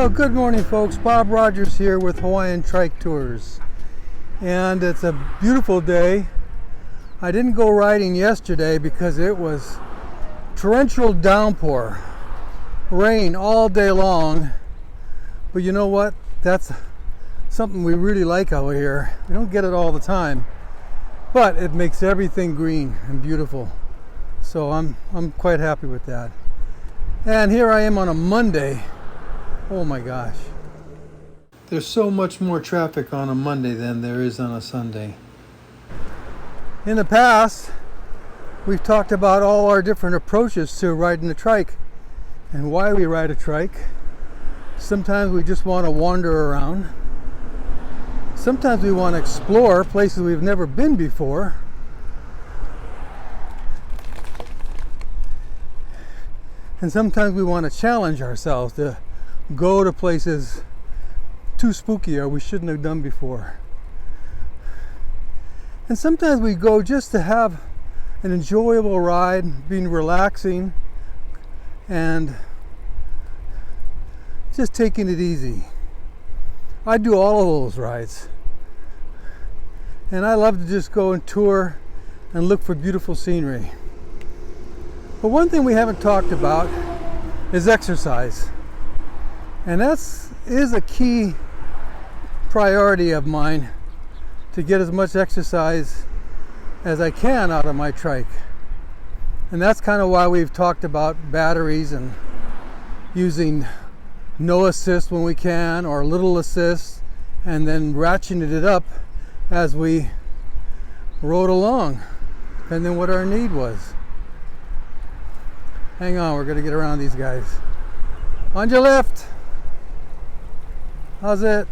Well, good morning, folks. Bob Rogers here with Hawaiian Trike Tours. And it's a beautiful day. I didn't go riding yesterday because it was torrential downpour. Rain all day long. But you know what? That's something we really like out here. We don't get it all the time. But it makes everything green and beautiful. So I'm quite happy with that. And here I am on a Monday. Oh my gosh. There's so much more traffic on a Monday than there is on a Sunday. In the past, we've talked about all our different approaches to riding a trike and why we ride a trike. Sometimes we just want to wander around. Sometimes we want to explore places we've never been before. And sometimes we want to challenge ourselves to go to places too spooky or we shouldn't have done before. And sometimes we go just to have an enjoyable ride, being relaxing and just taking it easy. I do all of those rides. And I love to just go and tour and look for beautiful scenery. But one thing we haven't talked about is exercise. And that is a key priority of mine, to get as much exercise as I can out of my trike. And that's kind of why we've talked about batteries and using no assist when we can, or little assist, and then ratcheting it up as we rode along, depending on what our need was. Hang on, we're going to get around these guys. On your left. How's it?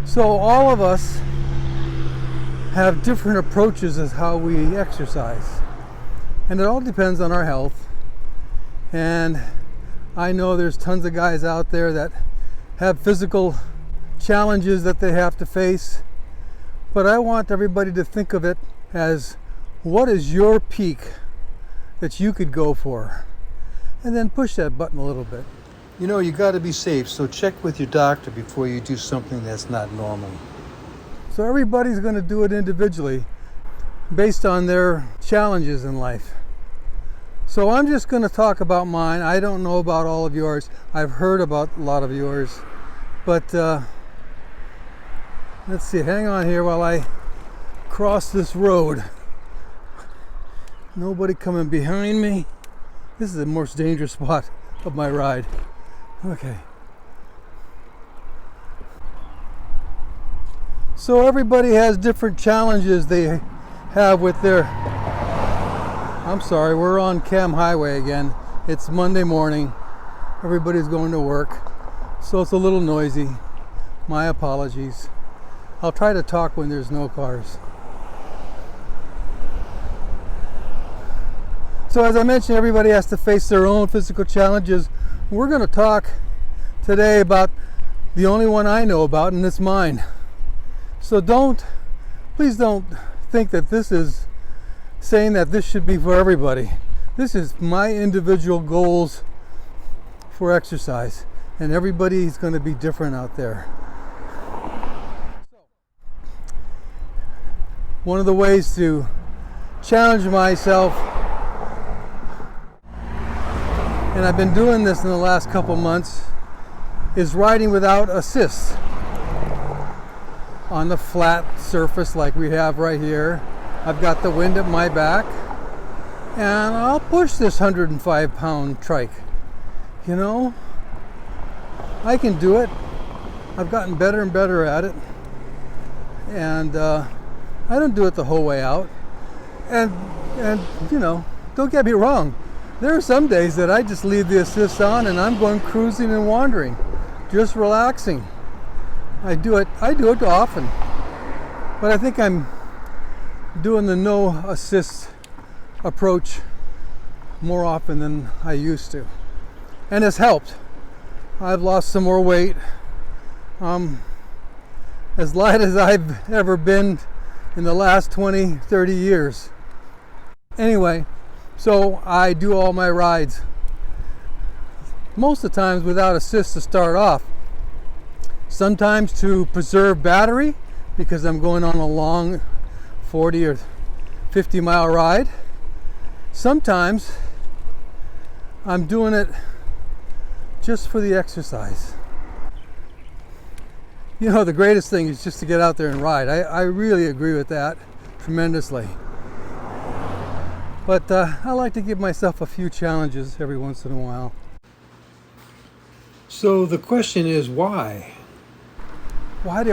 So all of us have different approaches as how we exercise. And it all depends on our health. And I know there's tons of guys out there that have physical challenges that they have to face. But I want everybody to think of it as, what is your peak that you could go for? And then push that button a little bit. You know, you got to be safe, so check with your doctor before you do something that's not normal. So everybody's going to do it individually based on their challenges in life. So I'm just going to talk about mine. I don't know about all of yours. I've heard about a lot of yours. But let's see, hang on here while I cross this road. Nobody coming behind me. This is the most dangerous spot of my ride. Okay. So everybody has different challenges they have with their... I'm sorry, we're on Cam Highway again. It's Monday morning. Everybody's going to work. So it's a little noisy. My apologies. I'll try to talk when there's no cars. So as I mentioned, everybody has to face their own physical challenges. We're going to talk today about the only one I know about, and it's mine. So please don't think that this is saying that this should be for everybody. This is my individual goals for exercise, and everybody's going to be different out there. One of the ways to challenge myself, and I've been doing this in the last couple months, is riding without assist on the flat surface like we have right here. I've got the wind at my back, and I'll push this 105-pound trike. You know, I can do it. I've gotten better and better at it, and I don't do it the whole way out. And you know, don't get me wrong. There are some days that I just leave the assist on and I'm going cruising and wandering, just relaxing. I do it often, but I think I'm doing the no assist approach more often than I used to, and it's helped. I've lost some more weight. As light as I've ever been in the last 20-30 years. Anyway, So I do all my rides most of the times without assist to start off. Sometimes to preserve battery because I'm going on a long 40 or 50 mile ride. Sometimes I'm doing it just for the exercise. You know, the greatest thing is just to get out there and ride. I really agree with that tremendously. But I like to give myself a few challenges every once in a while. So the question is, why? Why do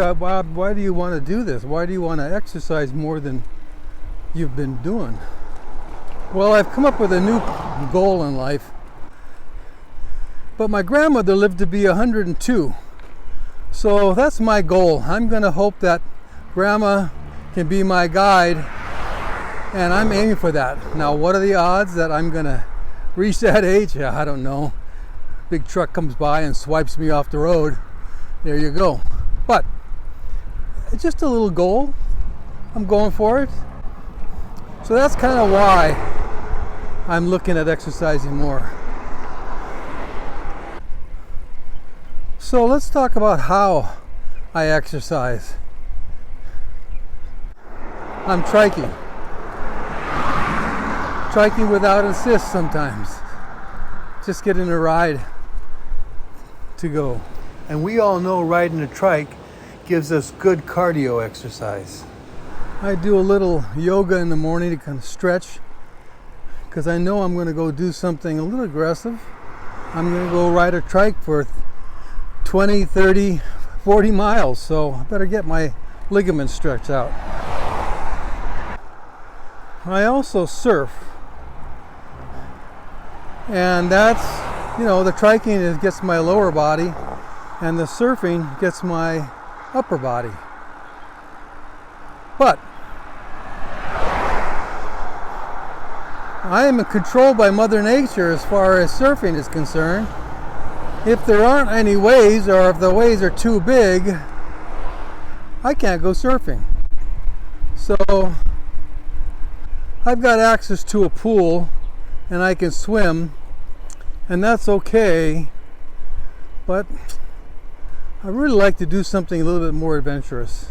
you want to do this? Why do you want to exercise more than you've been doing? Well, I've come up with a new goal in life. But my grandmother lived to be 102. So that's my goal. I'm going to hope that Grandma can be my guide, and I'm aiming for that. Now, what are the odds that I'm going to reach that age? I don't know. Big truck comes by and swipes me off the road. There you go. But it's just a little goal. I'm going for it. So that's kind of why I'm looking at exercising more. So let's talk about how I exercise. I'm triking. Triking without assist sometimes. Just getting a ride to go. And we all know riding a trike gives us good cardio exercise. I do a little yoga in the morning to kind of stretch because I know I'm going to go do something a little aggressive. I'm going to go ride a trike for 20, 30, 40 miles, so I better get my ligaments stretched out. I also surf, and that's, you know, the triking gets my lower body and the surfing gets my upper body. But I am controlled by Mother Nature as far as surfing is concerned. If there aren't any waves, or if the waves are too big, I can't go surfing. So I've got access to a pool and I can swim, and that's okay, but I really like to do something a little bit more adventurous.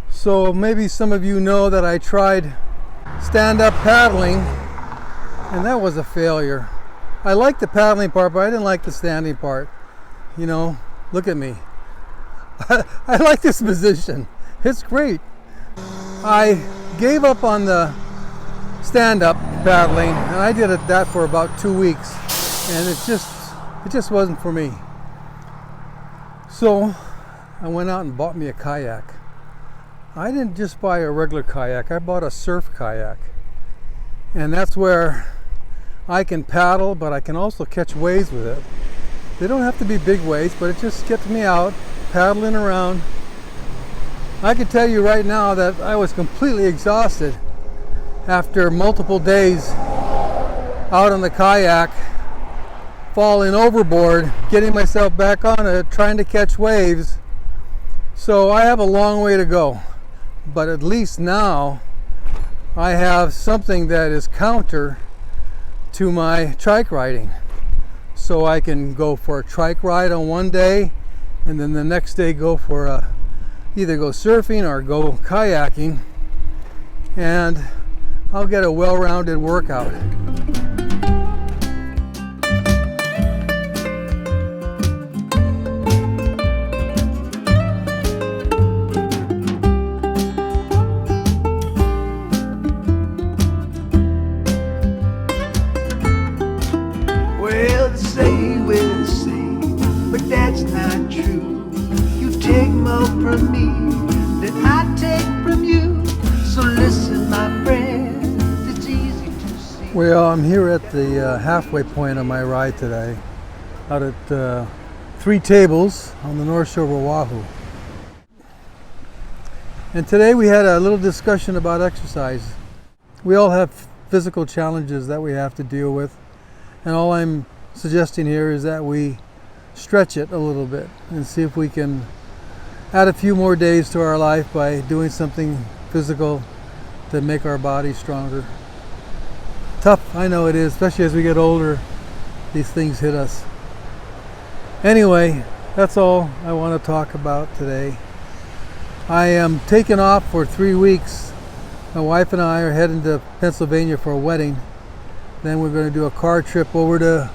So maybe some of you know that I tried stand-up paddling, and that was a failure. I liked the paddling part, but I didn't like the standing part. You know, look at me. I like this position. It's great. I gave up on the stand-up paddling, and I did that for about 2 weeks, and it just wasn't for me. So I went out and bought me a kayak. I didn't just buy a regular kayak. I bought a surf kayak, and that's where I can paddle, but I can also catch waves with it. They don't have to be big waves, but it just gets me out, paddling around. I can tell you right now that I was completely exhausted after multiple days out on the kayak, falling overboard, getting myself back on it, trying to catch waves. So I have a long way to go, but at least now I have something that is counter to my trike riding. So I can go for a trike ride on one day, and then the next day go for either go surfing or go kayaking, and I'll get a well-rounded workout. But that's not true. You take more from me than I take from you. So listen, my friend, it's easy to see. Well, I'm here at the halfway point of my ride today, out at 3 Tables on the North Shore of Oahu. And today we had a little discussion about exercise. We all have physical challenges that we have to deal with, and all I'm suggesting here is that we stretch it a little bit and see if we can add a few more days to our life by doing something physical to make our body stronger. tough. I know it is, especially as we get older. These things hit us. Anyway, that's all I want to talk about today. I am taking off for 3 weeks. My wife and I are heading to Pennsylvania for a wedding. Then we're going to do a car trip over to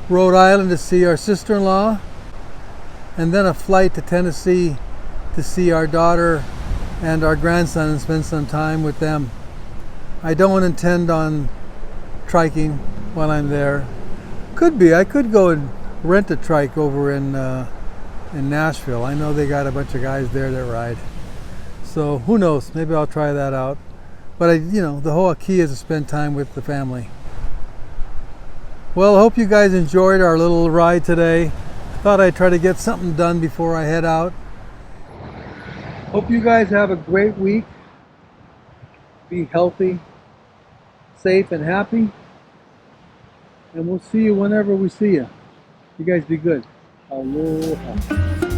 Rhode Island to see our sister-in-law, and then a flight to Tennessee to see our daughter and our grandson and spend some time with them. I don't intend on triking while I'm there. Could be. I could go and rent a trike over in Nashville. I know they got a bunch of guys there that ride. So who knows? Maybe I'll try that out. But the whole key is to spend time with the family. Well, I hope you guys enjoyed our little ride today. I thought I'd try to get something done before I head out. Hope you guys have a great week. Be healthy, safe, and happy. And we'll see you whenever we see you. You guys be good. Aloha.